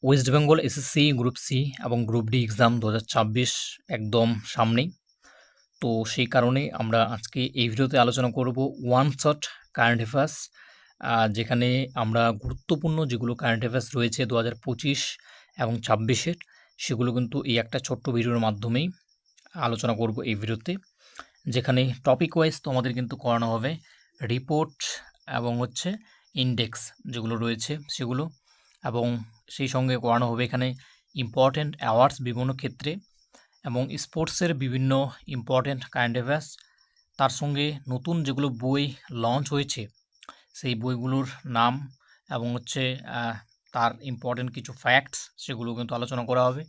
West Bengal SSC group C এবং group D exam 2026 একদম সামনেই। তো সেই কারণে আমরা আজকে এই ভিডিওতে আলোচনা করব ওয়ান শট কারেন্ট অ্যাফেয়ার্স, যেখানে আমরা গুরুত্বপূর্ণ যেগুলো কারেন্ট অ্যাফেয়ার্স রয়েছে 2025 এবং 26-এর, সেগুলো কিন্তু এই একটা ছোট্ট ভিডিওর মাধ্যমেই আলোচনা করব এই ভিডিওতে, যেখানে টপিক ওয়াইজ তোমাদের কিন্তু করানো হবে রিপোর্ট এবং ইন্ডেক্স যেগুলো রয়েছে সেগুলো, এবং সেই সঙ্গে করানো হবে এখানে ইম্পর্ট্যান্ট অ্যাওয়ার্ডস বিভিন্ন ক্ষেত্রে এবং স্পোর্টসের বিভিন্ন ইম্পর্ট্যান্ট কারেন্ট অ্যাফেয়ার্স। তার সঙ্গে নতুন যেগুলো বই লঞ্চ হয়েছে সেই বইগুলোর নাম এবং তার ইম্পর্ট্যান্ট কিছু ফ্যাক্টস সেগুলো কিন্তু আলোচনা করা হবে।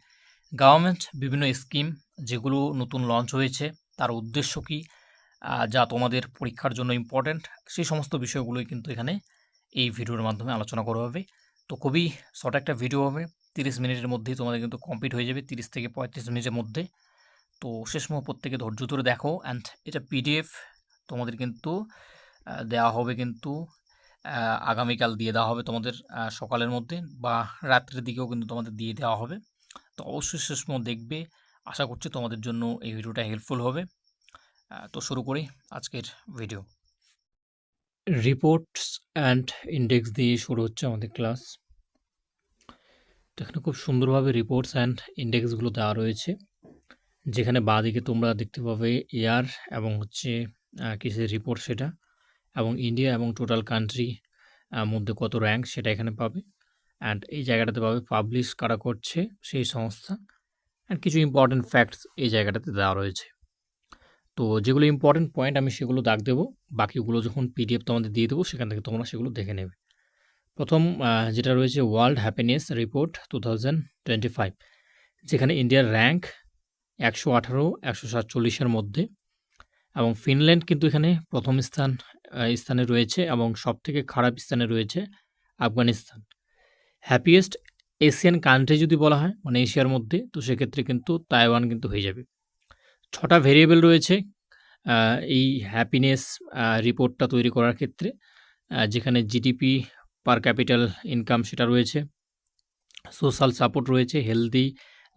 গভর্নমেন্ট বিভিন্ন স্কিম যেগুলো নতুন লঞ্চ হয়েছে তার উদ্দেশ্য কী, যা তোমাদের পরীক্ষার জন্য ইম্পর্ট্যান্ট, সেই সমস্ত বিষয়গুলোই কিন্তু এখানে এই ভিডিওর মাধ্যমে আলোচনা করা হবে। তো খুবই শর্ট একটা ভিডিও হবে, 30 মিনিটের মধ্যেই তোমাদের কিন্তু কমপ্লিট হয়ে যাবে, 30 থেকে 35 মিনিটের মধ্যে। তো শেষ মুহূর্ত প্রত্যেকে ধৈর্য ধরে দেখো। অ্যান্ড এটা পিডিএফ তোমাদের কিন্তু দেওয়া হবে, কিন্তু আগামীকাল দিয়ে দেওয়া হবে তোমাদের সকালের মধ্যে বা রাত্রের দিকেও কিন্তু তোমাদের দিয়ে দেওয়া হবে। তো অবশ্যই শেষ মুহূর্ত দেখবে, আশা করছি তোমাদের জন্য এই ভিডিওটা হেল্পফুল হবে। তো শুরু করি আজকের ভিডিও। রিপোর্টস অ্যান্ড ইন্ডেক্স দিয়ে শুরু হচ্ছে আমাদের ক্লাস। তো এখানে খুব সুন্দরভাবে রিপোর্টস অ্যান্ড ইন্ডেক্সগুলো দেওয়া রয়েছে, যেখানে বাঁদিকে তোমরা দেখতে পাবে ইয়ার এবং কিসের রিপোর্ট সেটা, এবং ইন্ডিয়া এবং টোটাল কান্ট্রি মধ্যে কত র্যাঙ্ক সেটা এখানে পাবে। অ্যান্ড এই জায়গাটাতে পাবে পাবলিশ কারা করছে সেই সংস্থা, অ্যান্ড কিছু ইম্পর্টেন্ট ফ্যাক্টস এই জায়গাটাতে দেওয়া রয়েছে। তো যেগুলো ইম্পর্টেন্ট পয়েন্ট আমি সেগুলো দাগ দেবো, বাকিগুলো যখন পিডিএফ তোমাদের দিয়ে দেবো সেখান থেকে তোমরা সেগুলো দেখে নেবে। প্রথম যেটা রয়েছে ওয়ার্ল্ড হ্যাপিনেস রিপোর্ট 2025, যেখানে ইন্ডিয়ার র্যাঙ্ক 118, 147-এর মধ্যে, এবং ফিনল্যান্ড কিন্তু এখানে প্রথম স্থানে রয়েছে এবং সবথেকে খারাপ স্থানে রয়েছে আফগানিস্তান। হ্যাপিয়েস্ট এশিয়ান কান্ট্রি যদি বলা হয় মানে এশিয়ার মধ্যে, তো সেক্ষেত্রে কিন্তু তাইওয়ান কিন্তু হয়ে যাবে। 6টা ভেরিয়েবল রয়েছে এই হ্যাপিনেস রিপোর্টটা তৈরি করার ক্ষেত্রে, যেখানে জিডিপি পার ক্যাপিটাল ইনকাম সেটা রয়েছে, সোশ্যাল সাপোর্ট রয়েছে, হেলদি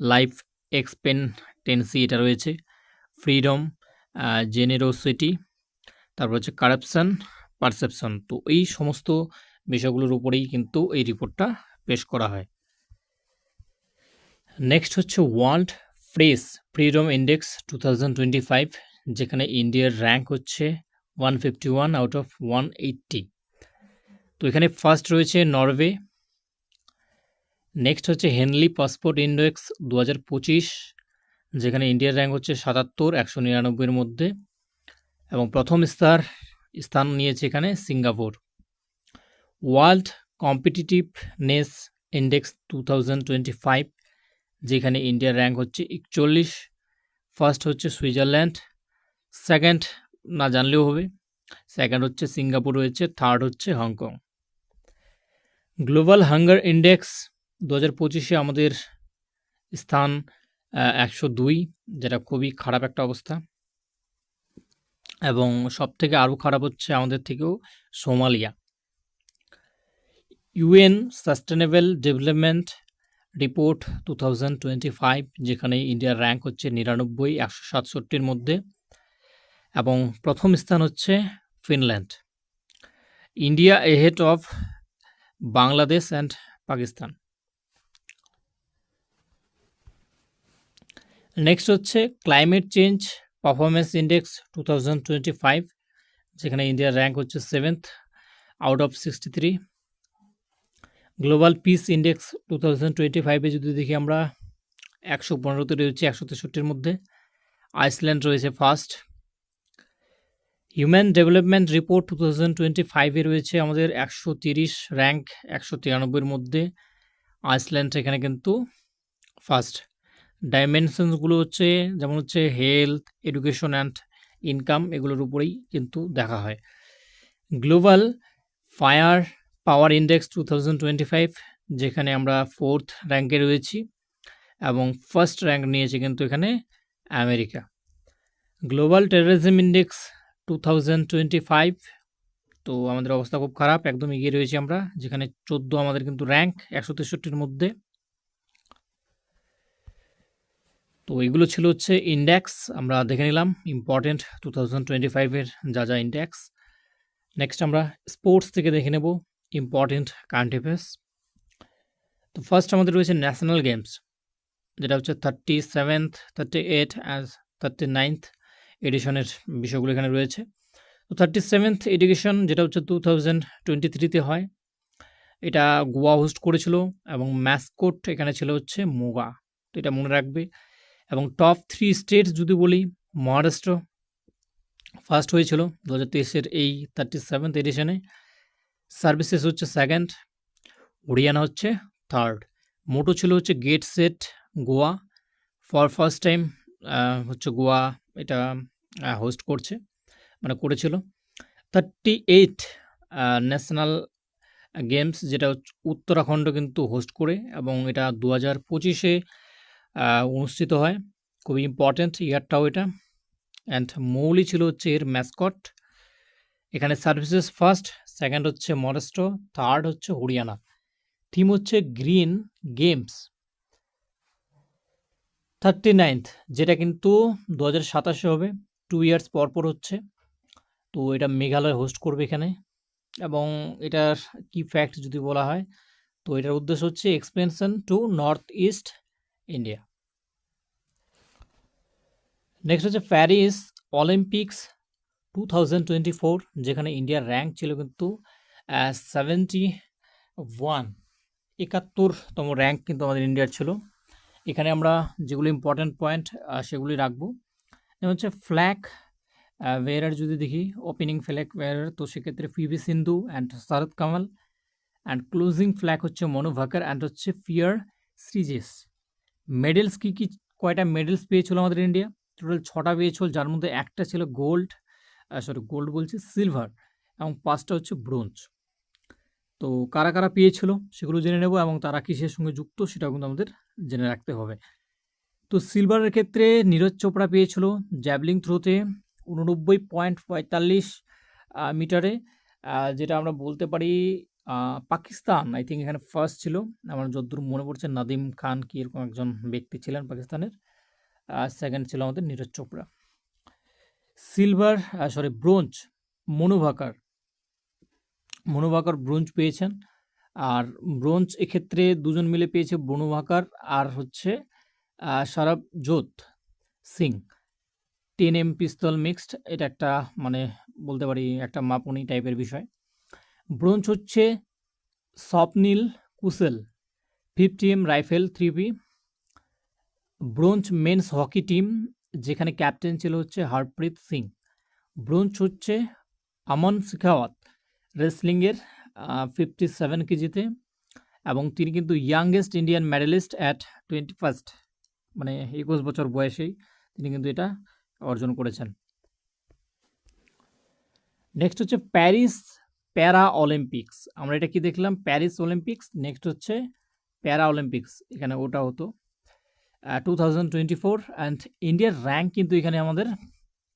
লাইফ এক্সপেক্টেন্সি এটা রয়েছে, ফ্রিডম, জেনারোসিটি, তারপর কারাপশান, পারসেপশন। তো এই সমস্ত বিষয়গুলোর উপরেই কিন্তু এই রিপোর্টটা পেশ করা হয়। নেক্সট হচ্ছে ওয়ার্ল্ড প্রেস ফ্রিডম ইন্ডেক্স 2025, যেখানে ইন্ডিয়ার র্যাঙ্ক হচ্ছে 151 আউট অফ 180। তো এখানে ফার্স্ট রয়েছে নরওয়ে। নেক্সট হচ্ছে হেনলি পাসপোর্ট ইন্ডেক্স 2025, যেখানে ইন্ডিয়ার র্যাঙ্ক হচ্ছে 77, 199-এর মধ্যে, এবং প্রথম স্থান নিয়েছে এখানে সিঙ্গাপুর। ওয়ার্ল্ড কম্পিটিটিভনেস ইন্ডেক্স 2025, যেখানে ইন্ডিয়ার র্যাঙ্ক হচ্ছে 41, ফার্স্ট হচ্ছে সুইজারল্যান্ড, সেকেন্ড না জানলেও হবে, সেকেন্ড হচ্ছে সিঙ্গাপুর রয়েছে, থার্ড হচ্ছে হংকং। গ্লোবাল হাঙ্গার ইন্ডেক্স 2025-এ আমাদের স্থান 102, যেটা খুবই খারাপ একটা অবস্থা, এবং সব থেকে আরও খারাপ হচ্ছে আমাদের থেকেও Somalia. UN sustainable development report 2025, যেখানে ইন্ডিয়ার র্যাঙ্ক হচ্ছে 99, 167-এর মধ্যে, এবং প্রথম স্থান হচ্ছে Finland. India ahead of Bangladesh and Pakistan. Next হচ্ছে ক্লাইমেট চেঞ্জ পারফরমেন্স ইন্ডেক্স 2025, যেখানে ইন্ডিয়ার র্যাঙ্ক হচ্ছে 7th out of 63। Global peace index 2025-এ যদি দেখি আমরা 115-তে রয়েছে, 163-এর মধ্যে, আইসল্যান্ড রয়েছে ফার্স্ট। হিউম্যান ডেভেলপমেন্ট রিপোর্ট 2025-এ রয়েছে আমাদের 130 র্যাঙ্ক, 193-এর মধ্যে, আইসল্যান্ড এখানে কিন্তু ফার্স্ট। ডাইমেনশনসগুলো যেমন হেলথ, এডুকেশন অ্যান্ড ইনকাম, এগুলোর উপরেই কিন্তু দেখা হয়। গ্লোবাল ফায়ার পাওয়ার ইন্ডেক্স 2025, যেখানে আমরা 4th র্যাঙ্কে রয়েছি এবং ফার্স্ট র্যাঙ্ক নিয়েছে কিন্তু এখানে আমেরিকা। গ্লোবাল টেররিজম ইন্ডেক্স 2025, তো আমাদের অবস্থা খুব খারাপ, একদম এগিয়ে রয়েছি আমরা, যেখানে 14 আমাদের কিন্তু র্যাঙ্ক, 163-এর মধ্যে, তো এগুলো ছিল হচ্ছে ইন্ডেক্স, আমরা দেখে নিলাম ইম্পর্টেন্ট 2025-এর যা ইন্ডেক্স। নেক্সট আমরা স্পোর্টস থেকে দেখে নেব ইম্পর্টেন্ট কারেন্ট অ্যাফেয়ার্স। তো ফার্স্ট আমাদের রয়েছে ন্যাশনাল গেমস, যেটা হচ্ছে 37th, 38 অ্যান্ড 39th এডিশনের বিষয়গুলো এখানে রয়েছে। তো 37th এডিশন যেটা হচ্ছে 2023-তে হয়, এটা গোয়া হোস্ট করেছিল এবং ম্যাসকোট এখানে ছিল হচ্ছে মোগা, তো এটা মনে রাখবে। এবং টপ 3 স্টেটস যদি বলি, মহারাষ্ট্র ফার্স্ট হয়েছিল 2023-এর এই 37th এডিশনে, সার্ভিসেস হচ্ছে সেকেন্ড, হরিয়ানা হচ্ছে থার্ড। মোটো ছিল হচ্ছে get set Goa, for first time হচ্ছে গোয়া এটা হোস্ট করছে, মানে করেছিল। 38 ন্যাশনাল গেমস যেটা উত্তরাখণ্ড কিন্তু হোস্ট করে, এবং এটা 2025-এ অনুষ্ঠিত হয়, খুবই ইম্পর্টেন্ট ইয়ারটাও এটা। অ্যান্ড মৌলি ছিল হচ্ছে এর ম্যাসকট। এখানে সার্ভিসেস ফার্স্ট, সেকেন্ড হচ্ছে মহারাষ্ট্র, থার্ড হচ্ছে হরিয়ানা। থিম হচ্ছে গ্রিন গেমস। 39th যেটা কিন্তু 2027-এ হবে, 2 ইয়ার্স পর হচ্ছে। তো এটা মেঘালয় হোস্ট করবে এখানে। এবং এটার কি ফ্যাক্ট যদি বলা হয়, তো এটার উদ্দেশ্য হচ্ছে expansion to North East India. Next হচ্ছে প্যারিস অলিম্পিক্স 2024, যেখানে ইন্ডিয়ার র্যাঙ্ক ছিল কিন্তু 71তম র্যাঙ্ক কিন্তু আমাদের ইন্ডিয়ার ছিল। এখানে আমরা যেগুলো ইম্পর্ট্যান্ট পয়েন্ট সেগুলি রাখবো। যেমন হচ্ছে ফ্ল্যাগ ওয়েয়ারার যদি দেখি, ওপেনিং ফ্ল্যাগ ওয়েয়ারার, তো সেক্ষেত্রে PV Sindhu and Sharad Kamal. And closing flag হচ্ছে মনু ভাকার অ্যান্ড হচ্ছে ফিয়ার শ্রীজেশ। মেডেলস কী কয়টা মেডেলস পেয়েছিল আমাদের ইন্ডিয়া? টোটাল 6টা পেয়েছিল, যার মধ্যে একটা ছিল সিলভার, এবং 5টা হচ্ছে ব্রোঞ্জ। তো কারা কারা পেয়েছিল সেগুলো জেনে নেব, এবং তারা কিসের সঙ্গে যুক্ত সেটাও কিন্তু আমাদের জেনে রাখতে হবে। তো সিলভারের ক্ষেত্রে নীরজ চোপড়া পেয়েছিল জ্যাভলিং থ্রোতে 89.45 মিটারে, যেটা আমরা বলতে পারি পাকিস্তান আই থিঙ্ক এখানে ফার্স্ট ছিল, আমার যতদূর মনে পড়ছে নাদিম খান কি এরকম একজন ব্যক্তি ছিলেন পাকিস্তানের। সেকেন্ড ছিল আমাদের নীরজ চোপড়া। ব্রোঞ্জ মনু ভাকার ব্রোঞ্জ পেয়েছেন। আর ব্রোঞ্জ এক্ষেত্রে দুজন মিলে পেয়েছে, মনু ভাকার আর হচ্ছে সরবজোত সিং। 10M পিস্তল মিক্সড, এটা একটা মানে বলতে পারি একটা মাপনি টাইপের বিষয়। ব্রোঞ্জ হচ্ছে Swapnil Kusale 50M rifle 3P। Bronze men's hockey team, যেখানে ক্যাপ্টেন ছিল হচ্ছে হরপ্রীত সিং। ব্রোঞ্জ হচ্ছে আমন শিখাওয়াত রেসলিংয়ের 57 কেজিতে, এবং তিনি কিন্তু youngest Indian medallist at 21st, মানে 21 বছর বয়সেই তিনি কিন্তু এটা অর্জন করেছেন। নেক্সট হচ্ছে প্যারিস প্যারা অলিম্পিক্স। আমরা এটা কি দেখলাম? Paris Olympics. নেক্সট হচ্ছে প্যারা অলিম্পিক্স, এখানে ওটা হতো 2024। অ্যান্ড ইন্ডিয়ার র্যাঙ্ক কিন্তু এখানে আমাদের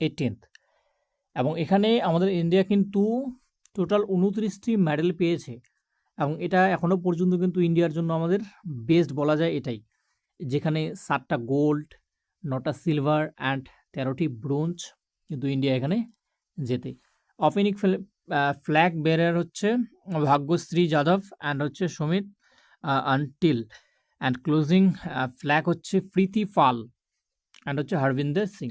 18th, এবং এখানে আমাদের ইন্ডিয়া কিন্তু টোটাল 29টি মেডেল পেয়েছে, এবং এটা এখনও পর্যন্ত কিন্তু ইন্ডিয়ার জন্য আমাদের বেস্ট বলা যায় এটাই, যেখানে 7টা গোল্ড, 9টা সিলভার অ্যান্ড 13টি ব্রোঞ্জ কিন্তু ইন্ডিয়া এখানে জেতে। ওপেনিং ফ্ল্যাগ বেয়ারার হচ্ছে ভাগ্যশ্রী যাদব অ্যান্ড হচ্ছে Sumit until, and closing flag হচ্ছে প্রীতি পাল অ্যান্ড হচ্ছে হরবিন্দর সিং।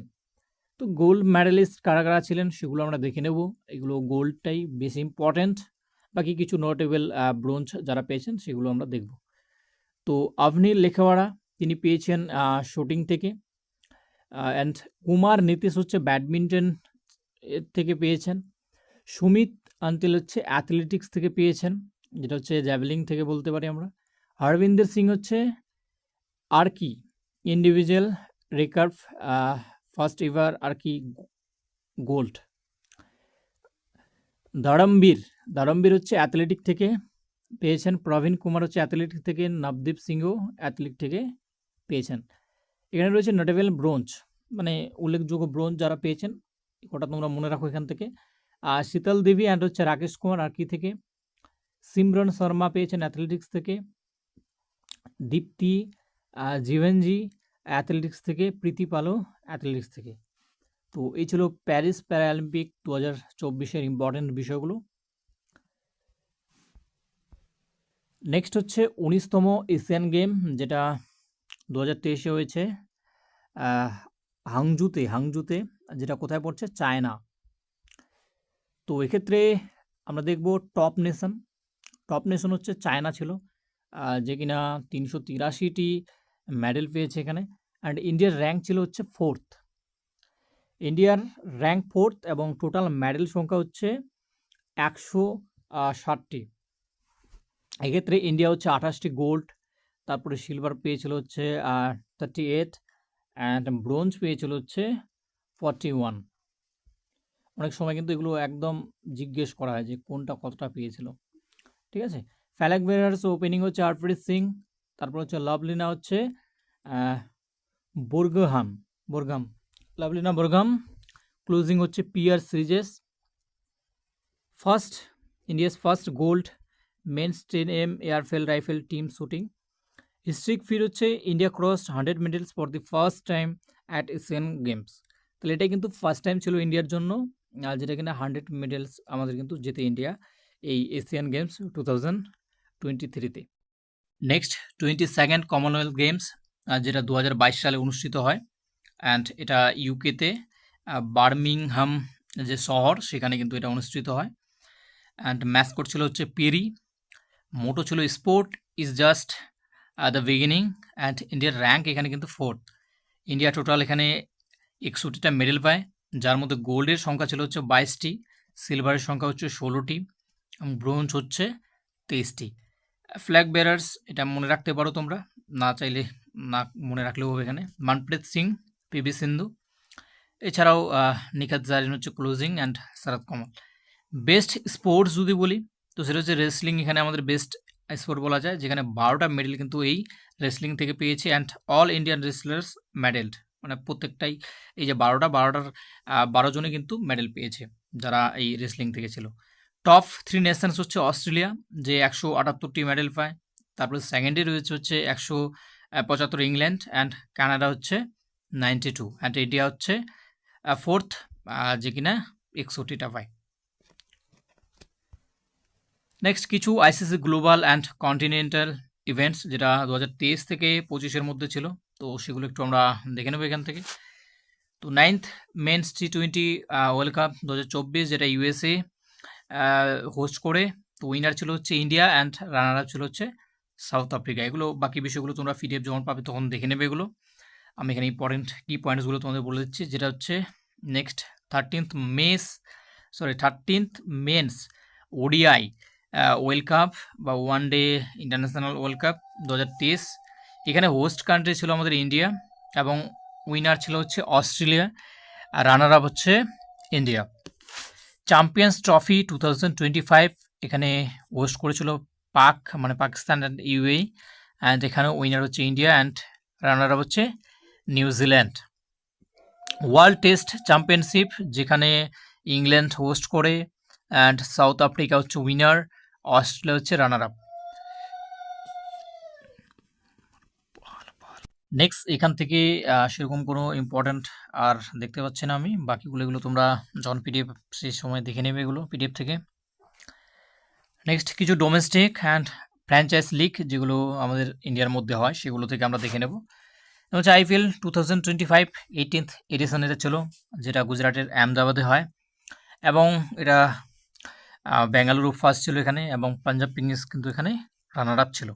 তো গোল্ড মেডেলিস্ট কারা কারা ছিলেন সেগুলো আমরা দেখে নেব, এগুলো গোল্ডটাই বেশি ইম্পর্ট্যান্ট, বাকি কিছু নোটেবল ব্রোঞ্জ যারা পেয়েছেন সেগুলো আমরা দেখব। তো আভনীল লেখাওয়াড়া তিনি পেয়েছেন শুটিং থেকে, অ্যান্ড কুমার নীতিশ হচ্ছে ব্যাডমিন্টন থেকে পেয়েছেন। সুমিত আন্টিল হচ্ছে অ্যাথলেটিক্স থেকে পেয়েছেন, যেটা হচ্ছে জ্যাভলিং থেকে বলতে পারি আমরা। হরবিন্দর সিং হচ্ছে আর্কি individual recurve first ever আর্কি gold. দারমবীর হচ্ছে অ্যাথলেটিক থেকে পেয়েছেন। প্রবীণ কুমার হচ্ছে অ্যাথলেটিক থেকে, নবদীপ সিংও অ্যাথলেটিক থেকে পেয়েছেন। এখানে রয়েছে নোটেবল ব্রোঞ্জ, মানে উল্লেখযোগ্য ব্রোঞ্জ যারা পেয়েছেন, ওটা তোমরা মনে রাখো এখান থেকে। শীতল দেবী অ্যান্ড হচ্ছে রাকেশ কুমার আর্কি থেকে। সিমরন শর্মা পেয়েছেন অ্যাথলেটিক্স থেকে। দীপ্তি জীবনজি অ্যাথলেটিক্স থেকে, প্রীতি পালও অ্যাথলেটিক্স থেকে। তো এই ছিল প্যারিস প্যারালিম্পিক 2024-এর ইম্পর্টেন্ট বিষয়গুলো। নেক্সট হচ্ছে 19তম এশিয়ান গেম, যেটা 2023-এ হয়েছে হাংজুতে, যেটা কোথায় পড়ছে? চায়না। তো এক্ষেত্রে আমরা দেখব টপ নেশন হচ্ছে চায়না ছিল, যে কিনা 383টি মেডেল পেয়েছে এখানে। অ্যান্ড ইন্ডিয়ার র্যাঙ্ক ছিল হচ্ছে 4th। ইন্ডিয়ার র্যাঙ্ক 4th এবং টোটাল মেডেল সংখ্যা হচ্ছে 160টি। এক্ষেত্রে ইন্ডিয়া হচ্ছে 28টি গোল্ড, তারপরে সিলভার পেয়েছিল হচ্ছে 38 অ্যান্ড ব্রোঞ্জ পেয়েছিল হচ্ছে 41। অনেক সময় কিন্তু এগুলো একদম জিজ্ঞেস করা হয় যে কোনটা কতটা পেয়েছিল, ঠিক আছে। ফ্ল্যাগ বেয়ারার্স ওপেনিং হচ্ছে হরপ্রীত সিং, তারপর হচ্ছে লাভলিনা হচ্ছে বোরগাম, লাভলিনা বোরগাম। ক্লোজিং হচ্ছে P R Sreejesh. India's first gold men's 10M এয়ারফেল rifle team shooting. Historic feat হচ্ছে India crossed 100 medals for the first time at Asian Games. তাহলে এটাই কিন্তু ফার্স্ট টাইম ছিল ইন্ডিয়ার জন্য, যেটা কিনা 100 মেডেলস আমাদের কিন্তু জেতে ইন্ডিয়া এই এশিয়ান গেমস 2023-তে। নেক্সট 22nd কমনওয়েলথ গেমস, যেটা 2022 সালে অনুষ্ঠিত হয়, অ্যান্ড এটা ইউকেতে বার্মিংহাম যে শহর সেখানে কিন্তু এটা অনুষ্ঠিত হয়। অ্যান্ড ম্যাসকট ছিল হচ্ছে পেরি, মোটো ছিল sport is just the beginning. And ইন্ডিয়ার র্যাঙ্ক এখানে কিন্তু 4th। ইন্ডিয়া টোটাল এখানে 61টা মেডেল পায়, যার মধ্যে গোল্ডের সংখ্যা ছিল হচ্ছে 22টি, সিলভারের সংখ্যা হচ্ছে 16টি এবং ব্রোঞ্জ হচ্ছে 23টি। ফ্ল্যাগ বেয়ারার্স এটা মনে রাখতে পারো তোমরা, না চাইলে না মনে রাখলেও হবে। এখানে মনপ্রীত সিং, পিভি সিন্ধু, এছাড়াও নিখাত জারিন হচ্ছে closing, and Sharath Kamal. Best sports যদি বলি তো সেটা হচ্ছে রেসলিং। এখানে আমাদের বেস্ট স্পোর্ট বলা যায়, যেখানে 12টা মেডেল কিন্তু এই রেসলিং থেকে পেয়েছে, অ্যান্ড অল ইন্ডিয়ান রেসলার্স মেডেলড, মানে প্রত্যেকটাই এই যে 12টার 12 জনে কিন্তু মেডেল পেয়েছে যারা এই রেসলিং থেকে ছিল। টপ 3 নেশনস হচ্ছে অস্ট্রেলিয়া, যে 178টি মেডেল পায়। তারপরে সেকেন্ডে রয়েছে হচ্ছে 175 ইংল্যান্ড, অ্যান্ড কানাডা হচ্ছে 92, অ্যান্ড ইন্ডিয়া হচ্ছে 4th, যে কিনা 61টা পায়। নেক্সট কিছু ICC global and continental events, যেটা 2023 থেকে 25-এর মধ্যে ছিল, তো সেগুলো একটু আমরা দেখে নেবো এখান থেকে। তো 9th men's T20 world cup 2024, যেটা ইউএসএ হোস্ট করে। তো উইনার ছিল হচ্ছে ইন্ডিয়া, অ্যান্ড রানার আপ ছিল হচ্ছে সাউথ আফ্রিকা। এগুলো বাকি বিষয়গুলো তোমরা PDF যখন পাবে তখন দেখে নেবে এগুলো। আমি এখানে ইম্পর্টেন্ট কি পয়েন্টসগুলো তোমাদের বলে দিচ্ছি, যেটা হচ্ছে next 13th men's ODI world cup বা one day international world cup 2023। এখানে হোস্ট কান্ট্রি ছিল আমাদের ইন্ডিয়া, এবং উইনার ছিল হচ্ছে অস্ট্রেলিয়া, আর রানার আপ হচ্ছে ইন্ডিয়া। চ্যাম্পিয়ন্স ট্রফি 2025 এখানে হোস্ট করেছিল পাকিস্তান অ্যান্ড ইউএই, অ্যান্ড এখানে উইনার হচ্ছে ইন্ডিয়া, অ্যান্ড রানার আপ হচ্ছে নিউজিল্যান্ড। ওয়ার্ল্ড টেস্ট চ্যাম্পিয়নশিপ, যেখানে ইংল্যান্ড হোস্ট করে, অ্যান্ড সাউথ আফ্রিকা হচ্ছে উইনার, অস্ট্রেলিয়া হচ্ছে রানার আপ। নেক্সট এখান থেকে সেরকম কোনো ইম্পর্ট্যান্ট আর দেখতে পাচ্ছি না আমি, বাকিগুলো এগুলো তোমরা যখন PDF সেই সময় দেখে নেবে এগুলো PDF থেকে। নেক্সট কিছু ডোমেস্টিক অ্যান্ড ফ্র্যাঞ্চাইজ লিগ, যেগুলো আমাদের ইন্ডিয়ার মধ্যে হয়, সেগুলো থেকে আমরা দেখে নেব। হচ্ছে IPL 2025 18th এডিশন এটা ছিল, যেটা গুজরাটের আহমেদাবাদে হয়, এবং এটা বেঙ্গালুরু ফার্স্ট ছিল এখানে, এবং পাঞ্জাব কিংস কিন্তু এখানে রানার আপ ছিল।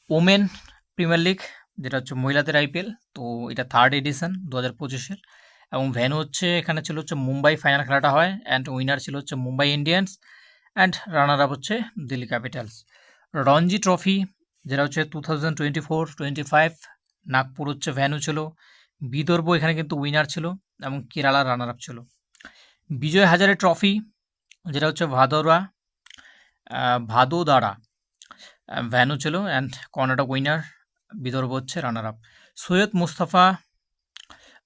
ওমেন প্রিমিয়ার লিগ, যেটা হচ্ছে মহিলাদের IPL, তো এটা 3rd এডিশন 2025-এর, এবং ভেন্যু হচ্ছে এখানে ছিল হচ্ছে মুম্বাই, ফাইনাল খেলাটা হয়, অ্যান্ড উইনার ছিল হচ্ছে Mumbai Indians, and runner up হচ্ছে দিল্লি ক্যাপিটালস। রঞ্জি ট্রফি, যেটা হচ্ছে 2024-25 নাগপুর হচ্ছে ভেন্যু ছিল, বিদর্ভ এখানে কিন্তু উইনার ছিল, এবং কেরালা রানার আপ ছিল। বিজয় হাজারে ট্রফি, যেটা হচ্ছে ভাদোদারা ভ্যানু ছিল, অ্যান্ড কর্ণাটক উইনার, বিদর্ভ হচ্ছে রানার আপ। সৈয়দ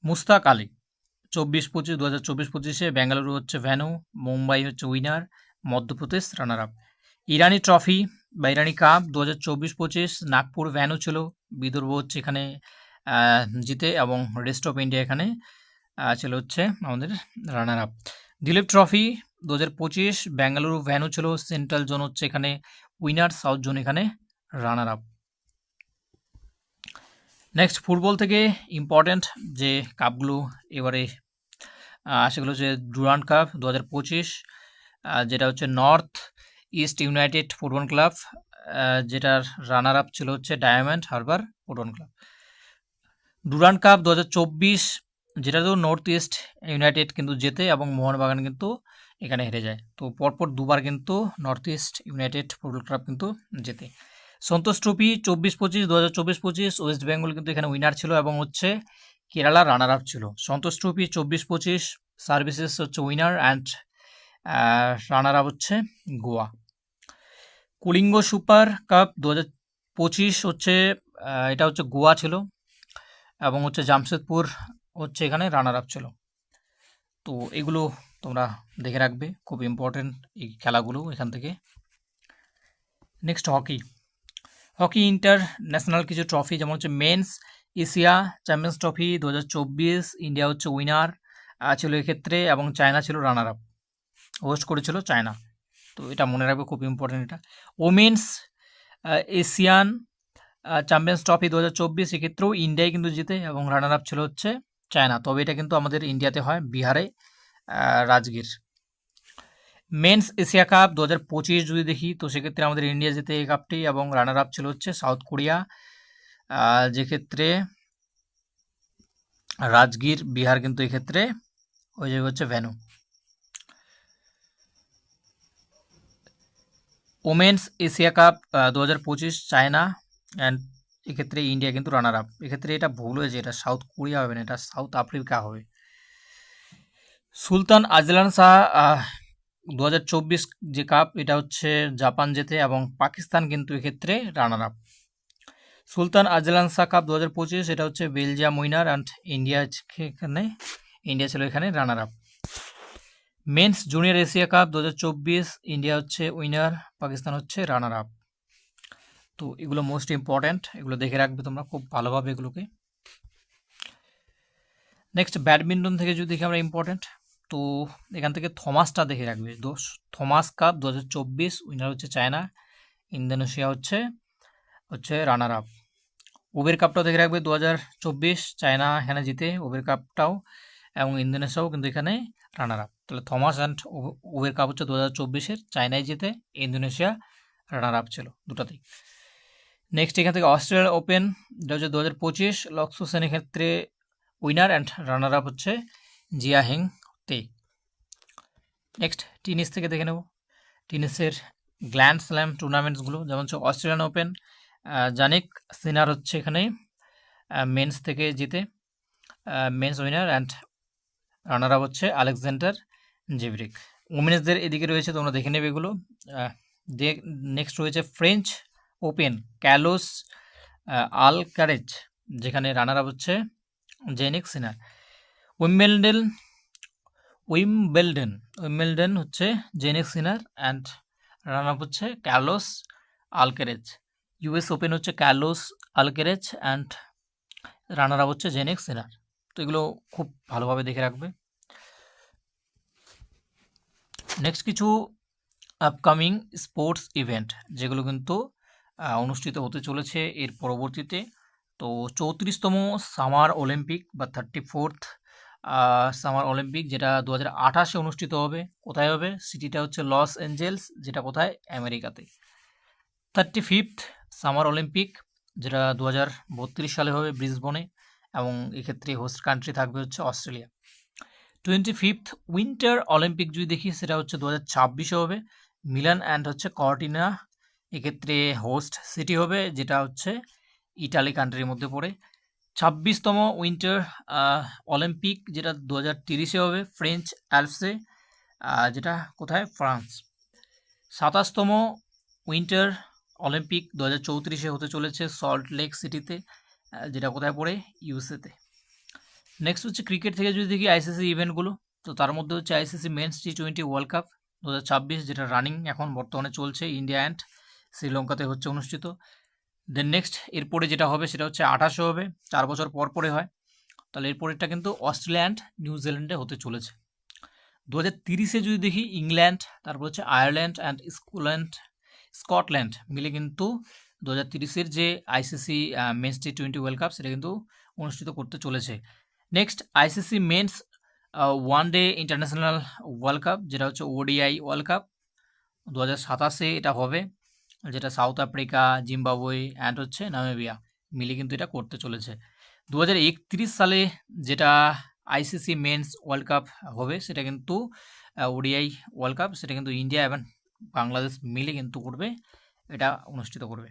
মুস্তাক আলী 2024-25 বেঙ্গালুরু হচ্ছে ভ্যানু, মুম্বাই হচ্ছে উইনার, মধ্যপ্রদেশ রানার আপ। ইরানি ট্রফি বাইরানি কাপ 2024-25 নাগপুর ভ্যানু ছিল, বিদর্ভ হচ্ছে এখানে জিতে, এবং রেস্ট অফ ইন্ডিয়া এখানে ছিল হচ্ছে আমাদের runner up. Dilip trophy 2025 Bengaluru venue ছিল, সেন্ট্রাল জোন হচ্ছে এখানে উইনার, সাউথ জোন এখানে রানার আপ। নেক্সট ফুটবল থেকে ইম্পর্টেন্ট যে কাপগুলো এবারে সেগুলো হচ্ছে ডুরান্ড কাপ 2025, যেটা হচ্ছে north east United football club, যেটার রানার আপ ছিল হচ্ছে diamond Harbour football club. Durand cup 2024, যেটা তো নর্থ ইস্ট ইউনাইটেড কিন্তু জেতে এবং মোহনবাগান কিন্তু এখানে হেরে যায়। তো পরপর দুবার কিন্তু north east United football club কিন্তু জেতে। সন্তোষ ট্রফি 24-25, 2024-25 ওয়েস্ট বেঙ্গল কিন্তু এখানে উইনার ছিল এবং হচ্ছে কেরালা রানার আপ ছিল। সন্তোষ ট্রফি 24-25 সার্ভিসেস হচ্ছে উইনার অ্যান্ড রানার আপ হচ্ছে গোয়া। কলিঙ্গ সুপার কাপ 2025 হচ্ছে এটা হচ্ছে গোয়া ছিল, এবং হচ্ছে জামশেদপুর হচ্ছে এখানে রানার আপ ছিল। তো এগুলো তোমরা দেখে রাখবে, খুব ইম্পর্টেন্ট এই খেলাগুলো এখান থেকে। নেক্সট হকি ইন্টারন্যাশনাল কিছু ট্রফি, যেমন হচ্ছে men's Asia Champions Trophy 2024, India হচ্ছে উইনার ছিল এক্ষেত্রে, এবং চায়না ছিল রানার আপ, হোস্ট করেছিল চায়না। তো এটা মনে রাখবে, খুব ইম্পর্টেন্ট এটা। ওমেন্স এশিয়ান চ্যাম্পিয়ন্স ট্রফি 2024, এক্ষেত্রেও ইন্ডিয়াই কিন্তু জিতে এবং রানার আপ ছিল হচ্ছে চায়না, তবে এটা কিন্তু আমাদের ইন্ডিয়াতে হয়, বিহারে রাজগীর। মেন্স এশিয়া কাপ 2025 যদি দেখি, তো সেক্ষেত্রে আমাদের ইন্ডিয়া জিতে এই কাপটি, এবং রানার আপ ছিল হচ্ছে সাউথ কোরিয়া, যেক্ষেত্রে রাজগীর বিহার কিন্তু এক্ষেত্রে ওই জায়গায় হচ্ছে venue. Women's Asia cup 2025 China, and এক্ষেত্রে ইন্ডিয়া কিন্তু রানার আপ। এক্ষেত্রে এটা ভুল হয়েছে, এটা সাউথ কোরিয়া হবে না, এটা সাউথ আফ্রিকা হবে। সুলতান আজলান শাহ 2024 যে কাপ, এটা হচ্ছে জাপান জেতে এবং পাকিস্তান কিন্তু এক্ষেত্রে runner up. Sultan Azlan Shah Cup 2025, এটা হচ্ছে বেলজিয়াম উইনার অ্যান্ড ইন্ডিয়া ছিল এখানে runner up. Men's junior Asia Cup 2024, India হচ্ছে উইনার, পাকিস্তান হচ্ছে রানার আপ। তো এগুলো মোস্ট ইম্পর্ট্যান্ট, এগুলো দেখে রাখবে তোমরা খুব ভালোভাবে এগুলোকে। নেক্সট ব্যাডমিন্টন থেকে যদি দেখি আমরা ইম্পর্ট্যান্ট, তো এখান থেকে থমাসটা দেখে রাখবে। থমাস কাপ 2024, উইনার হচ্ছে চায়না, ইন্দোনেশিয়া হচ্ছে রানার আপ। ওবের কাপটাও দেখে রাখবে 2024, চায়না এখানে জিতে ওবের কাপটাও, এবং ইন্দোনেশিয়াও কিন্তু এখানে রানার আপ। তাহলে থমাস অ্যান্ড ওবের কাপ হচ্ছে 2024-এর, চায়নায় জিতে, ইন্দোনেশিয়া রানার আপ ছিল দুটাতেই। নেক্সট এখান থেকে অস্ট্রেলিয়ান ওপেন, এটা হচ্ছে 2025, লক্ষ্য সেন ক্ষেত্রে উইনার অ্যান্ড রানার আপ হচ্ছে জিয়া হেং তে। নেক্সট টেনিস থেকে দেখে নেব, টেনিসের গ্র্যান্ড স্ল্যাম টুর্নামেন্টসগুলো, যেমন হচ্ছে অস্ট্রেলিয়ান ওপেন, জানিক সিনার হচ্ছে এখানে মেন্স থেকে জিতে, men's winner and runner up হচ্ছে আলেকজান্ডার জেভরিক। উমেন্সদের এদিকে রয়েছে, তোমরা দেখে নেবে এগুলো। নেক্সট রয়েছে ফ্রেঞ্চ ওপেন, ক্যালোস আলকারেজ, যেখানে রানার আপ হচ্ছে জেনিক সিনার। উইম্বেলডন হচ্ছে জেনিক সিনার অ্যান্ড রানার আপ হচ্ছে ক্যালোস আলকারেজ। ইউএস ওপেন হচ্ছে ক্যালোস আলকারেজ অ্যান্ড রানার আপ হচ্ছে জেনিক সিনার। তো এগুলো খুব ভালোভাবে দেখে রাখবে। নেক্সট কিছু আপকামিং স্পোর্টস ইভেন্ট যেগুলো কিন্তু অনুষ্ঠিত হতে চলেছে এর পরবর্তীতে। তো 34তম সামার অলিম্পিক বা 34th সামার অলিম্পিক, যেটা 2028-এ অনুষ্ঠিত হবে। কোথায় হবে? সিটিটা হচ্ছে লস অ্যাঞ্জেলস, যেটা কোথায়? আমেরিকাতে। 35th সামার অলিম্পিক, যেটা 2032 সালে হবে ব্রিসবনে, এবং এক্ষেত্রে হোস্ট কান্ট্রি থাকবে হচ্ছে অস্ট্রেলিয়া। 25th উইন্টার অলিম্পিক যদি দেখি, সেটা হচ্ছে 2026-এ হবে, মিলান অ্যান্ড হচ্ছে কর্টিনা এক্ষেত্রে হোস্ট সিটি হবে, যেটা হচ্ছে ইটালি কান্ট্রির মধ্যে পড়ে। 26তম উইন্টার অলিম্পিক, যেটা 2030-এ হবে ফ্রেঞ্চ অ্যালপসে, যেটা কোথায়? ফ্রান্স। 27তম উইন্টার অলিম্পিক 2034-এ হতে চলেছে সল্ট লেক সিটিতে, যেটা কোথায় পড়ে? ইউএসএতে। নেক্সট হচ্ছে ক্রিকেট থেকে যদি দেখি আইসিসি ইভেন্টগুলো, তো তার মধ্যে হচ্ছে ICC men's T20 world cup 2026, যেটা রানিং এখন বর্তমানে চলছে, ইন্ডিয়া অ্যান্ড শ্রীলঙ্কাতে হচ্ছে অনুষ্ঠিত। দেন নেক্সট এরপরে যেটা হবে সেটা হচ্ছে 28 হবে, 4 বছর পর পরে হয়। তাহলে এরপরেরটা কিন্তু অস্ট্রেলিয়া অ্যান্ড নিউজিল্যান্ডে হতে চলেছে। 2030-এ যদি দেখি ইংল্যান্ড, তারপর হচ্ছে আয়ারল্যান্ড অ্যান্ড স্কটল্যান্ড মিলে কিন্তু 2030-এর যে আইসিসি মেন্স টি20 ওয়ার্ল্ড কাপ সেটা কিন্তু অনুষ্ঠিত করতে চলেছে। Next ICC men's one day international world Cup, যেটা হচ্ছে ওডিআই ওয়ার্ল্ড কাপ 2027-এ এটা হবে, যেটা সাউথ আফ্রিকা, জিম্বাবুয়ে অ্যান্ড হচ্ছে নামিবিয়া মিলে কিন্তু এটা করতে চলেছে। 2031 সালে যেটা আইসিসি মেন্স ওয়ার্ল্ড কাপ হবে সেটা কিন্তু ওডিআই ওয়ার্ল্ড কাপ, সেটা কিন্তু ইন্ডিয়া এবং বাংলাদেশ মিলে কিন্তু করবে, এটা অনুষ্ঠিত করবে।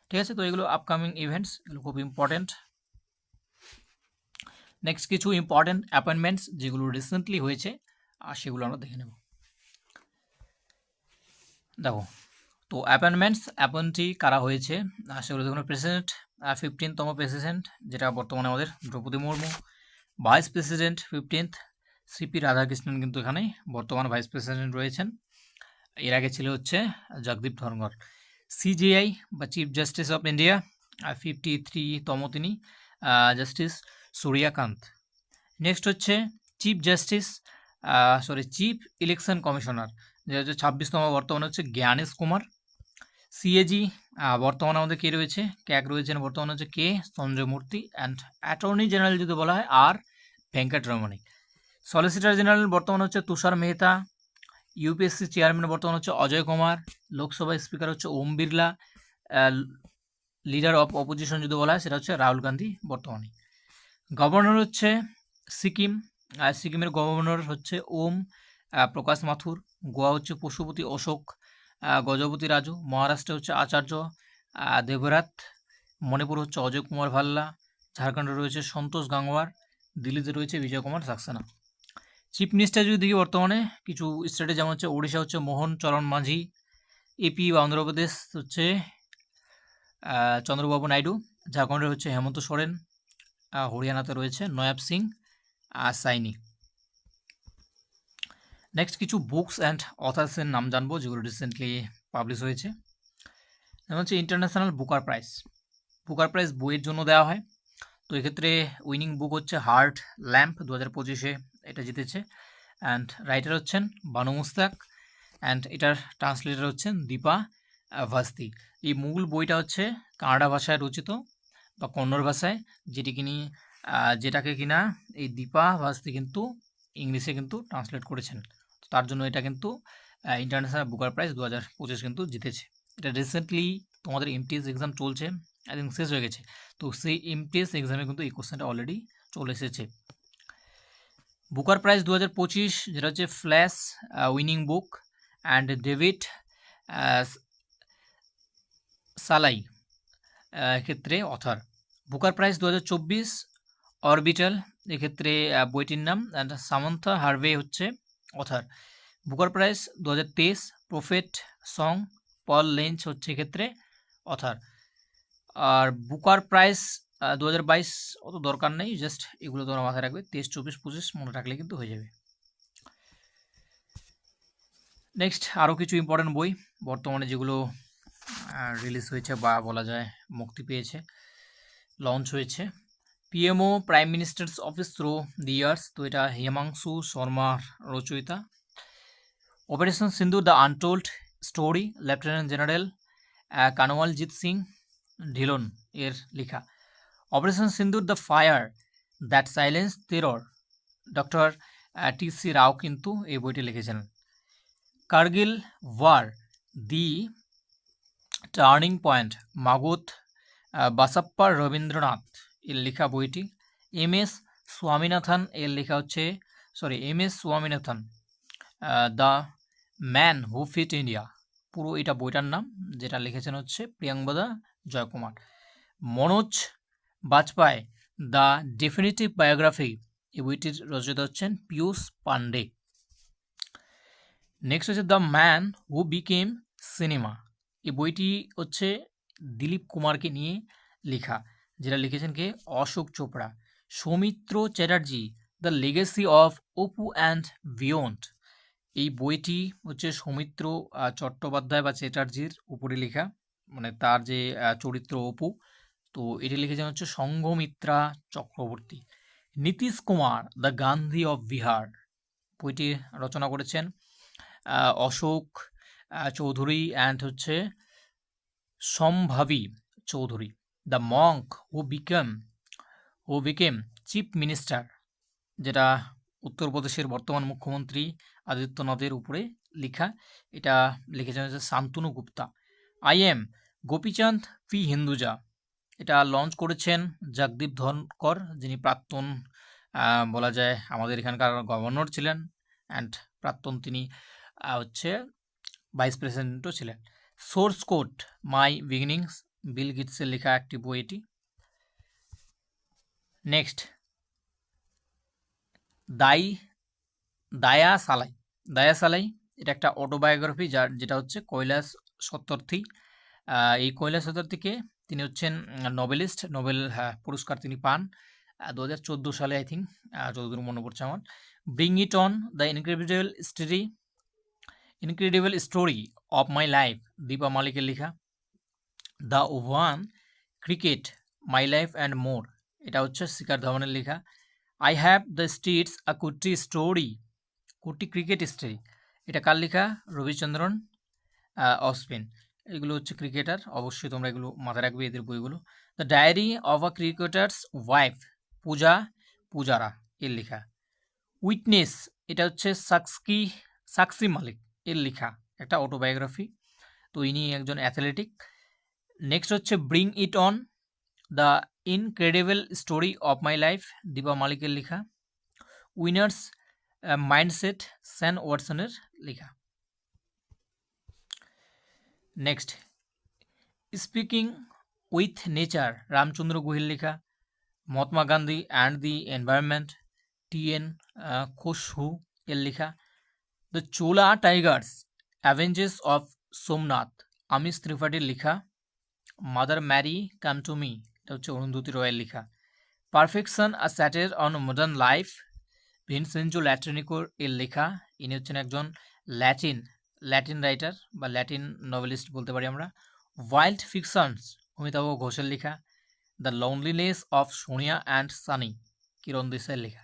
ঠিক আছে, তো এগুলো আপকামিং ইভেন্টস, এগুলো খুব ইম্পর্টেন্ট। নেক্সট কিছু ইম্পর্টেন্ট অ্যাপয়েন্টমেন্টস যেগুলো রিসেন্টলি হয়েছে আর সেগুলো আমরা দেখে নেব। দেখো, তো অ্যাপয়েন্টি কারা হয়েছে সেগুলো দেখুন। প্রেসিডেন্ট 15তম প্রেসিডেন্ট, যেটা বর্তমানে আমাদের Droupadi Murmu. Vice president 15th CP Radhakrishnan কিন্তু এখানে বর্তমান ভাইস প্রেসিডেন্ট রয়েছেন। এর আগে ছিল হচ্ছে জগদীপ ধনখড়। সিজেআই বা চিফ জাস্টিস অফ ইন্ডিয়া 53তম তিনি জাস্টিস সূর্যকান্ত। নেক্সট হচ্ছে চিফ ইলেকশন কমিশনার, যেটা হচ্ছে 26তম বর্তমানে হচ্ছে জ্ঞানেশ কুমার। সিএজি বর্তমানে আমাদের কে রয়েছে, ক্যাগ রয়েছেন বর্তমানে হচ্ছে কে সঞ্জয় মূর্তি। অ্যান্ড অ্যাটর্নি জেনারেল যদি বলা হয় আর ভেঙ্কটরমণি। সলিসিটর জেনারেল বর্তমানে হচ্ছে তুষার মেহতা। ইউপিএসসি চেয়ারম্যান বর্তমানে হচ্ছে অজয় কুমার। লোকসভা স্পিকার হচ্ছে Om Birla. Leader of opposition যদি বলা হয় সেটা হচ্ছে রাহুল গান্ধী বর্তমানে। গভর্নর হচ্ছে সিকিম, সিকিমের গভর্নর হচ্ছে ওম প্রকাশ মাথুর। গোয়া হচ্ছে পশুপতি অশোক গজপতি রাজু। মহারাষ্ট্রে হচ্ছে আচার্য দেবরাত। মণিপুর হচ্ছে অজয় কুমার ভাল্লা। ঝাড়খণ্ডে রয়েছে সন্তোষ গাঙ্গোয়ার। দিল্লিতে রয়েছে বিজয় কুমার সাক্সেনা। চিফ মিনিস্টার যদি দেখি বর্তমানে কিছু স্টেটে যেমন হচ্ছে ওড়িশা হচ্ছে মোহন চরণ মাঝি। এপি বা অন্ধ্রপ্রদেশ হচ্ছে চন্দ্রবাবু নাইডু। ঝাড়খণ্ডে হচ্ছে হেমন্ত সোরেন। হরিয়ানাতে রয়েছে নয়াব সিং সাইনি। নেক্সট কিছু বুকস অ্যান্ড অথার্সের নাম জানবো যেগুলো রিসেন্টলি পাবলিশ হয়েছে। যেমন হচ্ছে ইন্টারন্যাশনাল বুকার প্রাইজ বইয়ের জন্য দেওয়া হয়। তো এক্ষেত্রে উইনিং বুক হচ্ছে হার্ট ল্যাম্প, 2025-এ এটা জিতেছে। অ্যান্ড রাইটার হচ্ছেন বানু মুস্তাক। অ্যান্ড এটার ট্রান্সলেটার হচ্ছেন দীপা ভাস্তি। এই মূল বইটা হচ্ছে কানাডা ভাষায় রচিত বা কন্নড় ভাষায়, যেটাকে কিনা এই দীপা ভাস্তি কিন্তু ইংলিশে কিন্তু ট্রান্সলেট করেছেন। তার জন্য এটা কিন্তু ইন্টারন্যাশনাল বুকার প্রাইজ 2025 কিন্তু জিতেছে। এটা রিসেন্টলি তোমাদের এমটিএস এক্সাম চলছে, আই থিঙ্ক শেষ হয়ে গেছে। তো সেই এমটিএস এক্সামে কিন্তু এই কোশ্চেনটা অলরেডি চলে এসেছে। বুকার প্রাইজ 2025 যেটা হচ্ছে flesh winning book and David Szalay ক্ষেত্রে অথার। বুকার প্রাইজ 2024 অরবিটাল, এক্ষেত্রে বইটির নাম। অ্যান্ড সামন্থা হার্ভে হচ্ছে author. Booker prize 2023 prophet song, Paul Lynch হচ্ছে এক্ষেত্রে অথার। আর বুকার প্রাইজ 2022 অত দরকার নেই, জাস্ট এগুলো তোমরা মাথায় রাখবে। 23, 24, 25 মনে রাখলে কিন্তু হয়ে যাবে। নেক্সট আরও কিছু ইম্পর্টেন্ট বই বর্তমানে যেগুলো রিলিজ হয়েছে বা বলা যায় মুক্তি পেয়েছে, লঞ্চ হয়েছে। PMO prime minister's office through the years, তো এটা হিমাংশু শর্মার রচয়িতা। Operation Sindoor the untold story, lieutenant general Kanwaljit Singh Dhillon এর লেখা। Operation Sindoor the fire that silence terror, doctor T C. Rao কিন্তু এই বইটি লিখেছেন। Kargil war the turning point, Magod Basappa Ravindranath এর লেখা বইটি। এম এস স্বামীনাথন এর লেখা হচ্ছে the man who fed India, পুরো এটা বইটার নাম, যেটা লিখেছেন হচ্ছে Priyambada Jaykumar. Manoj Bajpayee the definitive biography, এই বইটির রচয়িতা হচ্ছেন পীয়ূষ পান্ডে। নেক্সট হচ্ছে the man who became cinema, এই বইটি হচ্ছে দিলীপ কুমারকে নিয়ে লেখা, যেটা লিখেছেন কে Ashok Chopra. Soumitra Chatterjee the legacy of Apu and beyond, এই বইটি হচ্ছে সৌমিত্র চট্টোপাধ্যায় বা চ্যাটার্জির উপরে লেখা, মানে তার যে চরিত্র অপু, তো এটি লিখেছেন হচ্ছে সংঘমিত্রা চক্রবর্তী। নীতিশ কুমার দ্য গান্ধী অফ বিহার বইটি রচনা করেছেন অশোক চৌধুরী অ্যান্ড হচ্ছে Shambhavi Chaudhary. The monk who became chief minister, যেটা উত্তরপ্রদেশের বর্তমান মুখ্যমন্ত্রী আদিত্যনাথের উপরে লেখা, এটা লিখেছেন হচ্ছে Shantanu Gupta. I am Gopichand P Hinduja, এটা লঞ্চ করেছেন জগদীপ ধনকর, যিনি প্রাক্তন বলা যায় আমাদের এখানকার গভর্নর ছিলেন, অ্যান্ড প্রাক্তন তিনি হচ্ছে ভাইস প্রেসিডেন্টও ছিলেন। সোর্স কোড মাই বিগিনিংস, বিল গেটসের লেখা একটি বই এটি। নেক্সট দায়া সালাই, এটা একটা অটোবায়োগ্রাফি যেটা হচ্ছে কৈলাস সত্যার্থী। এই কৈলাস সত্যার্থীকে তিনি হচ্ছেন নোবেলিস্ট, নোবেল পুরস্কার তিনি পান 2014 সালে, আই থিঙ্ক, যতদূর মনে পড়ছে আমার। Bring it on the incredible story of my life, Deepa মালিকের লেখা। The one cricket my life and more, এটা হচ্ছে শিকার ধওয়ানের লেখা। I have the streets a Kutti cricket story, এটা কার লেখা? রবিচন্দ্রন অশ্বিন। এগুলো হচ্ছে ক্রিকেটার, অবশ্যই তোমরা এগুলো মাথায় রাখবে, এদের বইগুলো। The diary of a cricketer's wife, Pujara এর লেখা। উইটনেস, এটা হচ্ছে সাকসি মালিক এর লেখা একটা অটোবায়োগ্রাফি, তো ইনি একজন অ্যাথলেটিক। নেক্সট হচ্ছে bring it on the incredible story of my life, Deepa মালিকের লেখা। উইনার্স মাইন্ডসেট, স্যান ওয়াটসনের লেখা। Next speaking with nature, Ramachandra গুহির লেখা। Mahatma Gandhi and the environment, T N. Khoshoo এর লেখা। The Chola tigers avengers of Somnath, Amish ত্রিপাঠীর লেখা। Mother Mary come to me, এটা হচ্ছে অরুন্ধতী রয়ের লেখা। Perfection a satire on modern life, Vincenzo ল্যাট্রেনিকোর এর লেখা। ইনি হচ্ছেন একজন ল্যাটিন রাইটার বা ল্যাটিন নভেলিস্ট বলতে পারি আমরা। ওয়াইল্ড ফিকশনস, অমিতাভ ঘোষের লেখা। The loneliness of Sonia and Sunny, Kiran দেশাইয়ের লেখা।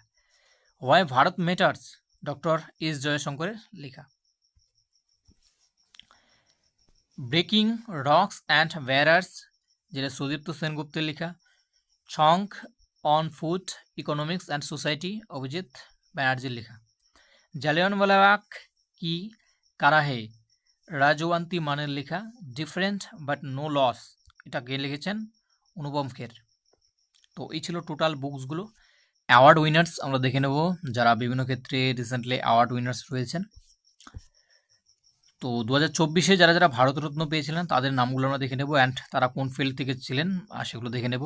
Why Bharat matters, doctor S জয়শঙ্করের লেখা। ব্রেকিং রক্স অ্যান্ড ব্যারার্স, যেটা সুদীপ্ত সেনগুপ্তের লেখা। Chunk on food economics and society, Abhijit ব্যানার্জির লেখা। জালিয়ানওয়ালাবাগ কি কারাহে, রাজওয়ান্তি মানের লেখা। ডিফারেন্ট বাট নো লস, এটা কে লিখেছেন? অনুপম খের। তো এই ছিল টোটাল বুকসগুলো। অ্যাওয়ার্ড উইনার্স আমরা দেখে নেব, যারা বিভিন্ন ক্ষেত্রে রিসেন্টলি অ্যাওয়ার্ড উইনার্স রয়েছেন। তো 2024-এ যারা যারা ভারতরত্ন পেয়েছিলেন তাদের নামগুলো আমরা দেখে নেব, অ্যান্ড তারা কোন ফিল্ড থেকে ছিলেন সেগুলো দেখে নেব।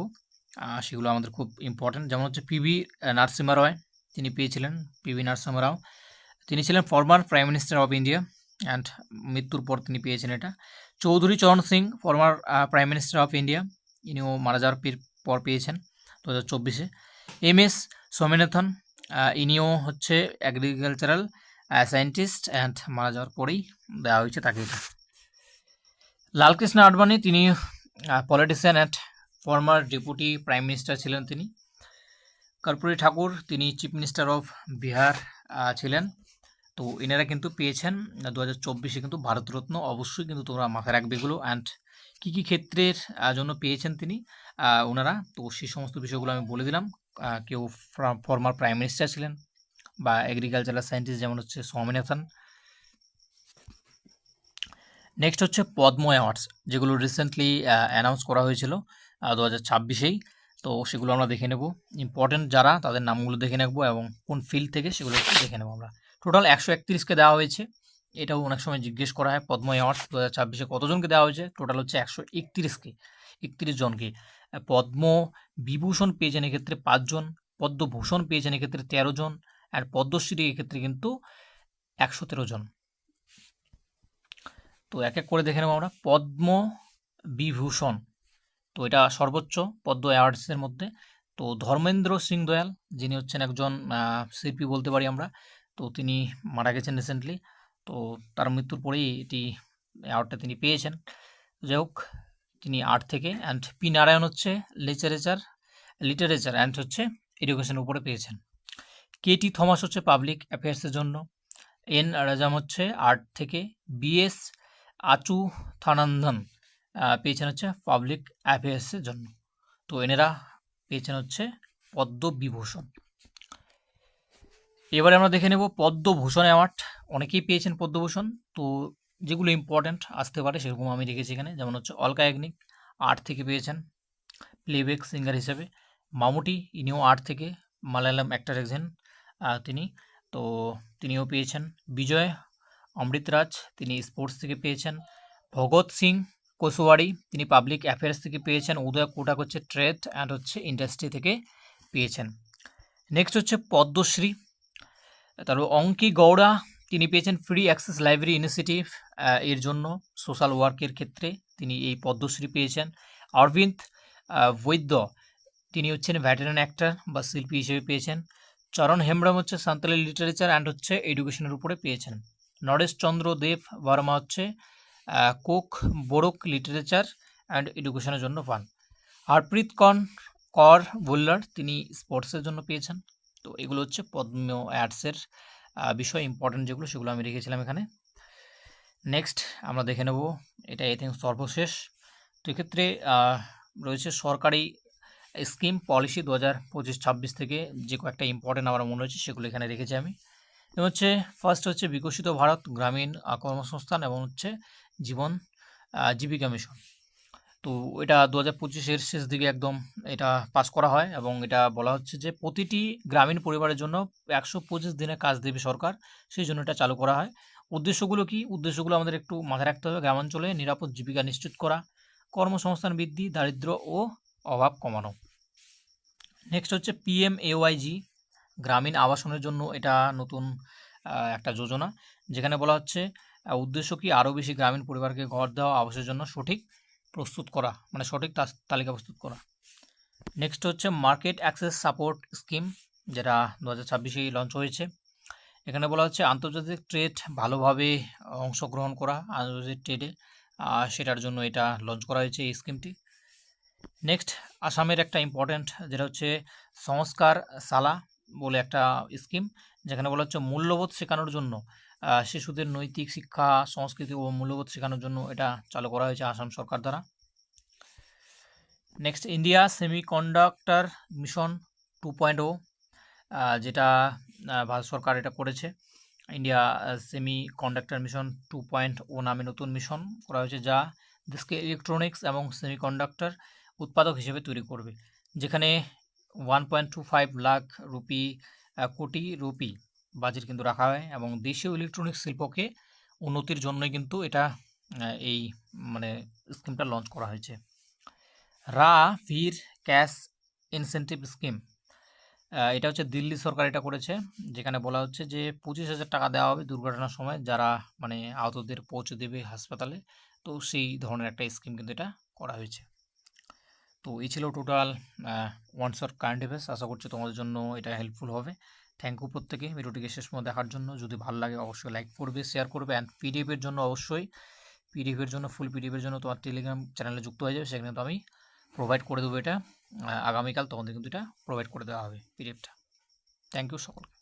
সেগুলো আমাদের খুব ইম্পর্টেন্ট। যেমন হচ্ছে পিভি নরসিম্হা রায়, তিনি পেয়েছিলেন। পিভি নরসিম্হা রাও, তিনি ছিলেন former prime minister of India, and মৃত্যুর পর তিনি পেয়েছেন এটা। Chaudhary Charan Singh, former prime minister of India, ইনিও মারা যাওয়ার পর পেয়েছেন 2024-এ। এম.এস. স্বামীনাথন, ইনিও হচ্ছে এগ্রিকালচারাল সায়েন্টিস্ট, অ্যান্ড মারা যাওয়ার পরেই দেওয়া হয়েছে তাকে এটা। লালকৃষ্ণ আডবাণী, তিনি politician and former deputy prime minister ছিলেন তিনি। কর্পূরী ঠাকুর, তিনি চিফ মিনিস্টার অফ বিহার ছিলেন। তো এনারা কিন্তু পেয়েছেন 2024-এ কিন্তু ভারতরত্ন, অবশ্যই কিন্তু তোমরা মাথায় রাখবে এগুলো, অ্যান্ড কী কী ক্ষেত্রের জন্য পেয়েছেন তিনি ওনারা, তো সেই সমস্ত বিষয়গুলো আমি বলে দিলাম। কেউ ফর্মার প্রাইম মিনিস্টার ছিলেন, বা এগ্রিকালচারাল সায়েন্টিস্ট যেমন হচ্ছে স্বামীনাথন। নেক্সট হচ্ছে পদ্ম অ্যাওয়ার্ডস, যেগুলো রিসেন্টলি অ্যানাউন্স করা হয়েছিল 2026-এই, তো সেগুলো আমরা দেখে নেব। ইম্পর্টেন্ট যারা, তাদের নামগুলো দেখে নেব, এবং কোন ফিল্ড থেকে সেগুলো দেখে নেব আমরা। টোটাল 131কে দেওয়া হয়েছে, এটাও অনেক সময় জিজ্ঞেস করা হয়। পদ্ম অ্যাওয়ার্ডস 2026-এ কতজনকে দেওয়া হয়েছে? টোটাল হচ্ছে 131 জনকে। পদ্ম বিভূষণ পেয়েছেন এক্ষেত্রে 5 জন, পদ্মভূষণ পেয়েছেন এক্ষেত্রে 13 জন, আর পদ্মশ্রী এক্ষেত্রে কিন্তু 113 জন। তো এক এক করে দেখে নেব আমরা। পদ্ম বিভূষণ, তো এটা সর্বোচ্চ পদ্ম অ্যাওয়ার্ডসের মধ্যে। তো ধর্মেন্দ্র সিং দয়াল, যিনি হচ্ছেন একজন শিল্পী বলতে পারি আমরা, তো তিনি মারা গেছেন রিসেন্টলি। তো তার মৃত্যুর পরেই এটি অ্যাওয়ার্ডটা তিনি পেয়েছেন। যাই হোক, তিনি আর্ট থেকে, অ্যান্ড পি নারায়ণ হচ্ছে লিটারেচার অ্যান্ড হচ্ছে এডুকেশনের উপরে পেয়েছেন। কে টি থমাস হচ্ছে পাবলিক অ্যাফেয়ার্সের জন্য। এন রাজাম হচ্ছে আর্ট থেকে। বিএস আচুথানন্দন পেয়েছেন হচ্ছে পাবলিক অ্যাফেয়ার্সের জন্য। তো এনারা পেয়েছেন হচ্ছে পদ্মবিভূষণ। এবারে আমরা দেখে নেব পদ্মভূষণ অ্যাওয়ার্ড। অনেকেই পেয়েছেন পদ্মভূষণ, তো যেগুলো ইম্পর্ট্যান্ট আসতে পারে সেরকম আমি রেখেছি এখানে। যেমন হচ্ছে অলকা ইয়াগনিক আর্ট থেকে পেয়েছেন প্লেব্যাক সিঙ্গার হিসেবে। মামুটি, ইনিও আর্ট থেকে, মালায়ালাম অ্যাক্টর একজন তিনি, তো তিনিও পেয়েছেন। বিজয় অমৃতরাজ, তিনি স্পোর্টস থেকে পেয়েছেন। ভগৎ সিং কোশওয়ারি, তিনি পাবলিক অ্যাফেয়ার্স থেকে পেয়েছেন। উদয় কোটাক হচ্ছে ট্রেড অ্যান্ড হচ্ছে ইন্ডাস্ট্রি থেকে পেয়েছেন। নেক্সট হচ্ছে পদ্মশ্রী। তারপর অঙ্কি গৌড়া, তিনি পেয়েছেন ফ্রি অ্যাক্সেস লাইব্রেরি ইনিশিয়েটিভ এর জন্য সোশ্যাল ওয়ার্কের ক্ষেত্রে তিনি এই পদ্মশ্রী পেয়েছেন। অরবিন্দ বৈদ্য, তিনি হচ্ছেন ভেটেরান অ্যাক্টর বা শিল্পী হিসেবে পেয়েছেন। চরণ হেমব্রম হচ্ছে সান্তালি লিটারেচার অ্যান্ড হচ্ছে এডুকেশনের উপরে পেয়েছেন। নরেশ চন্দ্র দেব বর্মা হচ্ছে কোক বোরক লিটারেচার অ্যান্ড এডুকেশনের জন্য পান। হরপ্রীত কর বুল্লার, তিনি স্পোর্টসের জন্য পেয়েছেন। তো এগুলো হচ্ছে পদ্ম অ্যাডসের বিষয় ইম্পর্টেন্ট যেগুলো, সেগুলো আমি রেখেছিলাম এখানে। নেক্সট আমরা দেখে নেব, এটা আই থিঙ্ক সর্বশেষ। তো এক্ষেত্রে রয়েছে সরকারি স্কিম পলিসি 2025-26 থেকে যে কয়েকটা ইম্পর্টেন্ট আমার মনে হচ্ছে সেগুলো এখানে রেখেছি আমি। এবং হচ্ছে ফার্স্ট হচ্ছে বিকশিত ভারত গ্রামীণ কর্মসংস্থান এবং হচ্ছে জীবিকা মিশন। তো এটা 2025-এর শেষ দিকে একদম এটা পাস করা হয় এবং এটা বলা হচ্ছে যে প্রতিটি গ্রামীণ পরিবারের জন্য 125 দিনে কাজ দেবে সরকার, সেই জন্য এটা চালু করা হয়। উদ্দেশ্যগুলো কি? উদ্দেশ্যগুলো আমাদের একটু মাথায় রাখতে হবে। গ্রামাঞ্চলে নিরাপদ জীবিকা নিশ্চিত করা, কর্মসংস্থান বৃদ্ধি, দারিদ্র্য ও অভাব কমানো। নেক্সট হচ্ছে PMAYG, গ্রামীণ আবাসনের জন্য এটা নতুন একটা যোজনা, যেখানে বলা হচ্ছে উদ্দেশ্য কি আরও বেশি গ্রামীণ পরিবারকে ঘর দেওয়া, আবাসের জন্য সঠিক প্রস্তুত করা, মানে সঠিক তালিকা প্রস্তুত করা। নেক্সট হচ্ছে মার্কেট অ্যাক্সেস সাপোর্ট স্কিম, যেটা 2026-এই লঞ্চ হয়েছে। এখানে বলা হচ্ছে আন্তর্জাতিক ট্রেড ভালোভাবে অংশগ্রহণ করা, আন্তর্জাতিক ট্রেডে, সেটার জন্য এটা লঞ্চ করা হয়েছে এই স্কিমটি। নেক্সট আসামের একটা ইম্পর্ট্যান্ট যেটা হচ্ছে সংস্কার শালা বলে একটা স্কিম, যেখানে বলা হচ্ছে মূল্যবোধ শেখানোর জন্য, শিশুদের নৈতিক শিক্ষা, সংস্কৃতি ও মূল্যবোধ শেখানোর জন্য এটা চালু করা হয়েছে আসাম সরকার দ্বারা। নেক্সট ইন্ডিয়া সেমিকন্ডাক্টর মিশন 2.0, যেটা ভারত সরকার এটা করেছে। ইন্ডিয়া সেমিকন্ডাক্টর মিশন 2.0 নামে নতুন মিশন করা হয়েছে, যা দেশকে ইলেকট্রনিক্স এবং সেমিকন্ডাক্টর উৎপাদক হিসেবে তৈরি করবে, যেখানে 1.25 লাখ কোটি রুপি বাজেট কিন্তু রাখা হয় এবং দেশীয় ইলেকট্রনিক্স শিল্পকে উন্নতির জন্যই কিন্তু এটা এই মানে স্কিমটা লঞ্চ করা হয়েছে। ভীর ক্যাশ ইনসেন্টিভ স্কিম, এটা হচ্ছে দিল্লি সরকার এটা করেছে, যেখানে বলা হচ্ছে যে 25,000 টাকা দেওয়া হবে দুর্ঘটনার সময়, যারা মানে আহতদের পৌঁছে দেবে হাসপাতালে। তো সেই ধরনের একটা স্কিম কিন্তু এটা করা হয়েছে। তো এই ছিল total one shot current affairs. আশা করছি তোমাদের জন্য এটা হেল্পফুল হবে। থ্যাংক ইউ প্রত্যেকে ভিডিওটিকে শেষ পর্যন্ত দেখার জন্য। যদি ভালো লাগে অবশ্যই লাইক করবে, শেয়ার করবে, অ্যান্ড পিডিএফের জন্য অবশ্যই ফুল পিডিএফের জন্য তোমার টেলিগ্রাম চ্যানেলে যুক্ত হয়ে যাবে, সেখানে তো আমি প্রোভাইড করে দেবো এটা আগামীকাল, তখন কিন্তু এটা প্রোভাইড করে দেওয়া হবে পিডিএফটা। থ্যাংক ইউ সকলকে।